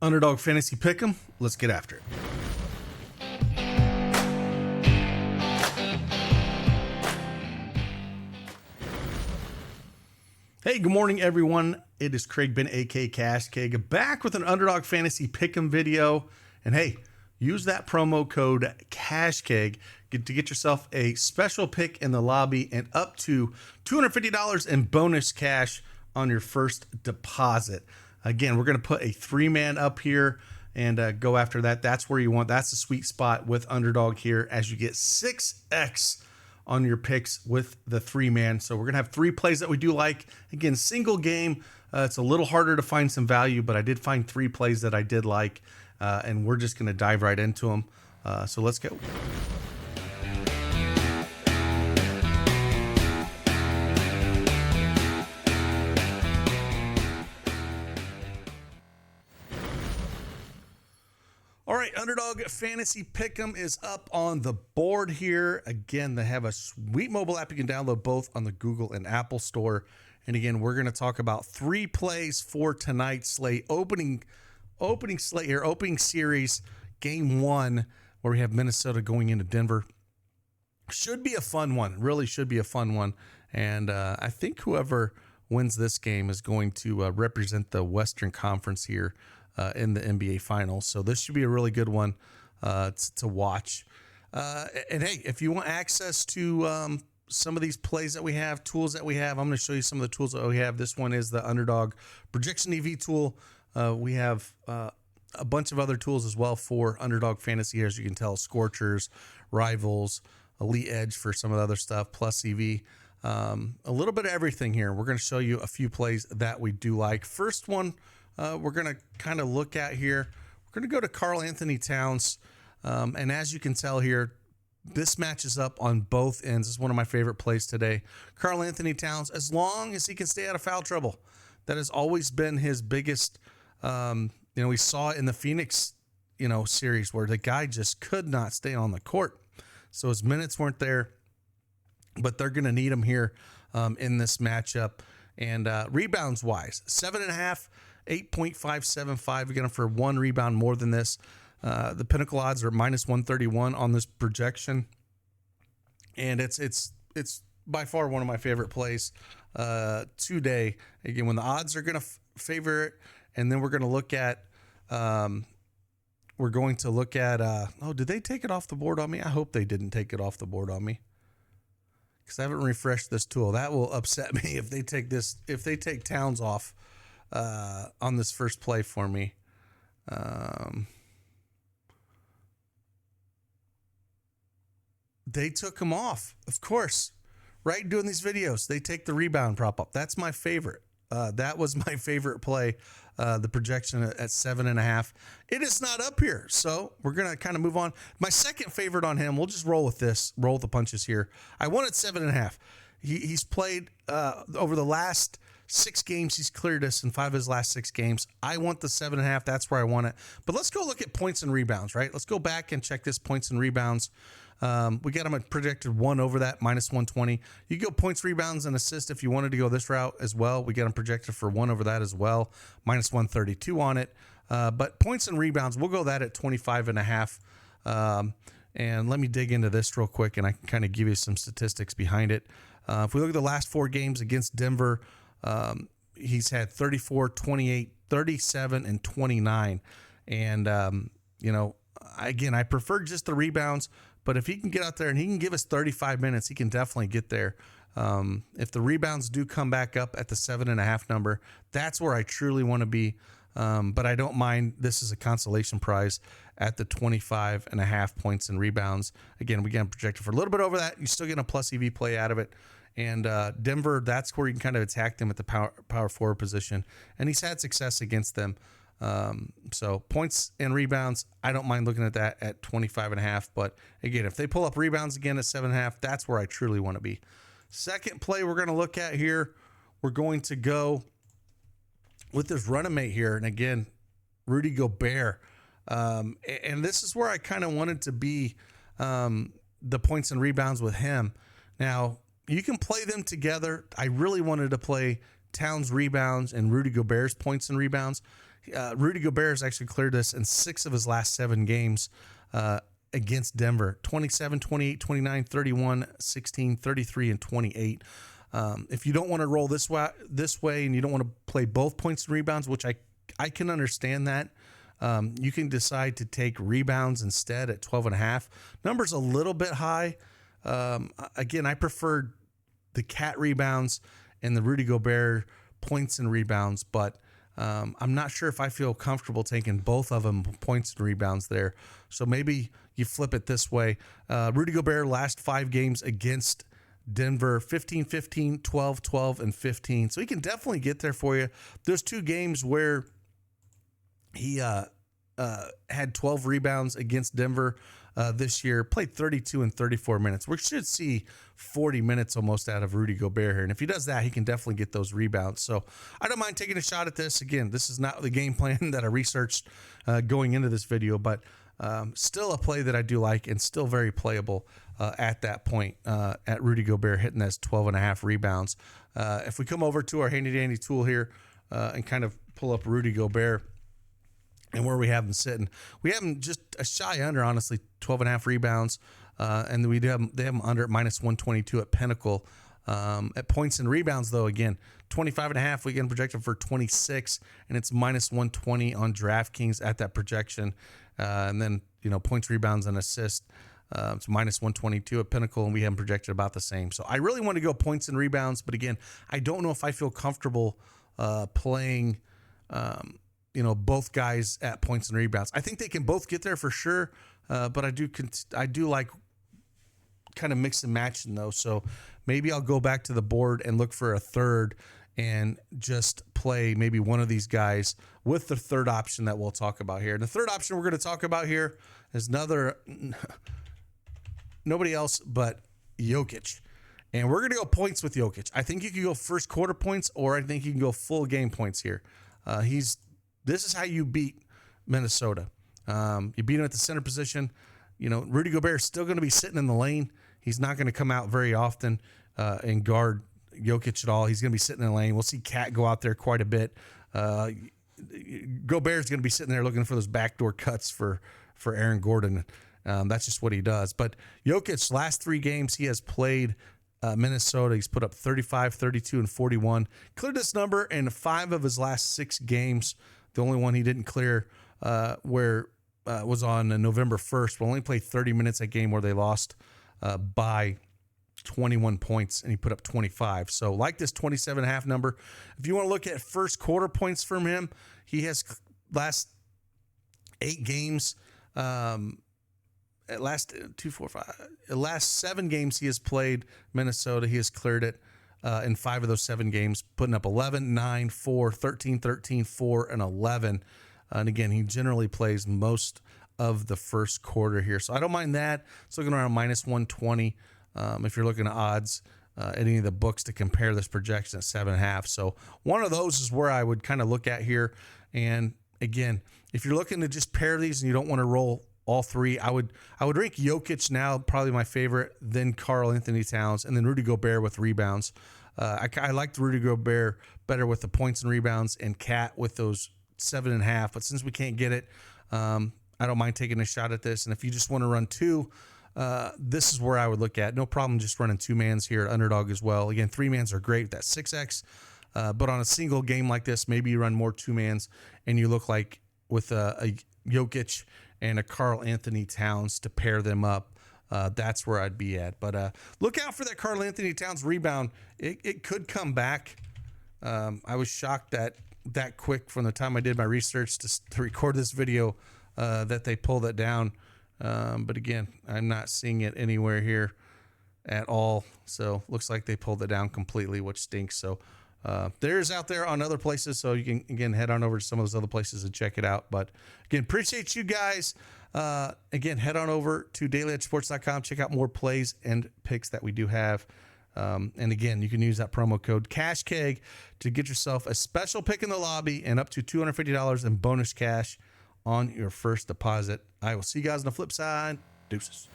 Underdog Fantasy Pick'em. Let's get after it. Hey, good morning, everyone. It is Craig Ben, aka Cash Keg, back with an Underdog Fantasy Pick'em video. And hey, use that promo code CashKeg to get yourself a special pick in the lobby and up to $250 in bonus cash on your first deposit. Again, we're going to put a 3-man up here and go after that. That's where you want. That's the sweet spot with Underdog here, as you get 6x on your picks with the 3-man. So we're going to have 3 plays that we do like. Again, single game. It's a little harder to find some value, but I did find 3 plays that I did like, and we're just going to dive right into them. So let's go. All right, Underdog Fantasy Pick'em is up on the board here. Again, they have a sweet mobile app you can download both on the Google and Apple Store. And again, we're going to talk about 3 plays for tonight's slate. Opening slate here, opening series, game 1, where we have Minnesota going into Denver. Should be a fun one. Really should be a fun one. And I think whoever wins this game is going to represent the Western Conference here in the NBA Finals. So this should be a really good one to watch. And hey, if you want access to some of these plays that we have, tools that we have, I'm going to show you some of the tools that we have. This one is the Underdog Projection EV tool. We have a bunch of other tools as well for Underdog Fantasy here, as you can tell: Scorchers, Rivals, Elite Edge for some of the other stuff, plus EV. A little bit of everything here. We're going to show you a few plays that we do like. First one we're going to kind of look at here. We're going to go to Karl-Anthony Towns. And as you can tell here, this matches up on both ends. It's one of my favorite plays today. Karl-Anthony Towns, as long as he can stay out of foul trouble, that has always been his biggest. We saw it in the Phoenix, series where the guy just could not stay on the court. So his minutes weren't there, but they're going to need him here in this matchup. And rebounds wise, 7.5, 8.575. Again, for 1 rebound more than this. The pinnacle odds are -131 on this projection, and it's by far one of my favorite plays today. Again, when the odds are going to favor it, and then we're going to look at did they take it off the board on me? I hope they didn't take it off the board on me, because I haven't refreshed this tool. That will upset me if they take Towns off on this first play for me. They took him off, of course, right? Doing these videos, they take the rebound prop up. That's my favorite. That was my favorite play. The projection at 7.5. It is not up here, so we're going to kind of move on. My second favorite on him, we'll just roll with this, roll with the punches here. I wanted 7.5. He's played over the last 6 games. He's cleared us in 5 of his last 6 games. I want the 7.5. That's where I want it. But let's go look at points and rebounds, right? Let's go back and check this points and rebounds. We got him at projected 1 over that, -120. You go points, rebounds, and assists if you wanted to go this route as well. We got him projected for 1 over that as well, -132 on it. But points and rebounds, we'll go that at 25.5. And let me dig into this real quick, and I can kind of give you some statistics behind it. If we look at the last 4 games against Denver, he's had 34, 28, 37, and 29. And, again, I prefer just the rebounds. But if he can get out there and he can give us 35 minutes, he can definitely get there. If the rebounds do come back up at the 7.5 number, that's where I truly want to be. But I don't mind. This is a consolation prize at the 25.5 points and rebounds. Again, we get projected for a little bit over that. You're still getting a plus EV play out of it. And Denver, that's where you can kind of attack them at the power forward position. And he's had success against them. So points and rebounds, I don't mind looking at that at 25.5. But again, if they pull up rebounds again at 7.5, that's where I truly want to be. Second play we're going to look at here, we're going to go with this running mate here. And again, Rudy Gobert. And this is where I kind of wanted to be the points and rebounds with him. Now, you can play them together. I really wanted to play Towns rebounds and Rudy Gobert's points and rebounds. Rudy Gobert has actually cleared this in 6 of his last 7 games against Denver. 27, 28, 29, 31, 16, 33, and 28. If you don't want to roll this way and you don't want to play both points and rebounds, which I can understand that, you can decide to take rebounds instead at 12.5. Number's a little bit high. Again, I prefer the Cat rebounds and the Rudy Gobert points and rebounds, but I'm not sure if I feel comfortable taking both of them points and rebounds there. So maybe you flip it this way. Rudy Gobert last 5 games against Denver, 15, 15, 12, 12, and 15. So he can definitely get there for you. There's 2 games where he had 12 rebounds against Denver this year, played 32 and 34 minutes. We should see 40 minutes almost out of Rudy Gobert here. And if he does that, he can definitely get those rebounds. So I don't mind taking a shot at this. Again, this is not the game plan that I researched going into this video, but still a play that I do like and still very playable at that point at Rudy Gobert hitting those 12.5 rebounds. If we come over to our handy dandy tool here and kind of pull up Rudy Gobert, and where we have him sitting, we have him just a shy under, honestly, 12.5 rebounds. And they have him under at -122 at Pinnacle. At points and rebounds, though, again, 25.5, we get projected for 26, and it's -120 on DraftKings at that projection. And then, points, rebounds, and assists, it's -122 at Pinnacle, and we have him projected about the same. So I really want to go points and rebounds, but again, I don't know if I feel comfortable playing both guys at points and rebounds. I think they can both get there for sure, but I do like kind of mix and matching those. So maybe I'll go back to the board and look for a third and just play maybe one of these guys with the third option that we'll talk about here. And the third option we're going to talk about here is nobody else but Jokic. And we're going to go points with Jokic. I think you can go first quarter points, or I think you can go full game points here. This is how you beat Minnesota. You beat him at the center position. Rudy Gobert is still going to be sitting in the lane. He's not going to come out very often and guard Jokic at all. He's going to be sitting in the lane. We'll see Cat go out there quite a bit. Gobert's going to be sitting there looking for those backdoor cuts for Aaron Gordon. That's just what he does. But Jokic, last 3 games he has played Minnesota, he's put up 35, 32, and 41. Cleared this number in 5 of his last 6 games. The only one he didn't clear was on November 1st. But only played 30 minutes that game where they lost by 21 points, and he put up 25. So like this 27.5 number. If you want to look at first quarter points from him, he has last 8 games. Last 7 games he has played Minnesota, he has cleared it in 5 of those 7 games, putting up 11, 9, 4, 13, 13, 4, and 11. And again, he generally plays most of the first quarter here. So I don't mind that. It's looking around -120 if you're looking at odds at any of the books to compare this projection at 7.5. So one of those is where I would kind of look at here. And again, if you're looking to just pair these and you don't want to roll all 3, I would rank Jokic now probably my favorite, then Karl-Anthony Towns, and then Rudy Gobert with rebounds. I liked Rudy Gobert better with the points and rebounds, and Cat with those 7.5. But since we can't get it, I don't mind taking a shot at this. And if you just want to run 2, this is where I would look at. No problem just running 2-mans here at Underdog as well. Again, 3-mans are great. That's 6x. But on a single game like this, maybe you run more 2-mans, and you look like with a Jokic and a Karl-Anthony Towns to pair them up. That's where I'd be at. But look out for that Karl-Anthony Towns rebound. It could come back. I was shocked that quick from the time I did my research to record this video that they pulled it down. But again, I'm not seeing it anywhere here at all. So looks like they pulled it down completely, which stinks. So there's out there on other places. So you can, again, head on over to some of those other places and check it out. But again, appreciate you guys. Again, head on over to dailyedgesports.com. Check out more plays and picks that we do have. And again, you can use that promo code CashKeg to get yourself a special pick in the lobby and up to $250 in bonus cash on your first deposit. I will see you guys on the flip side. Deuces.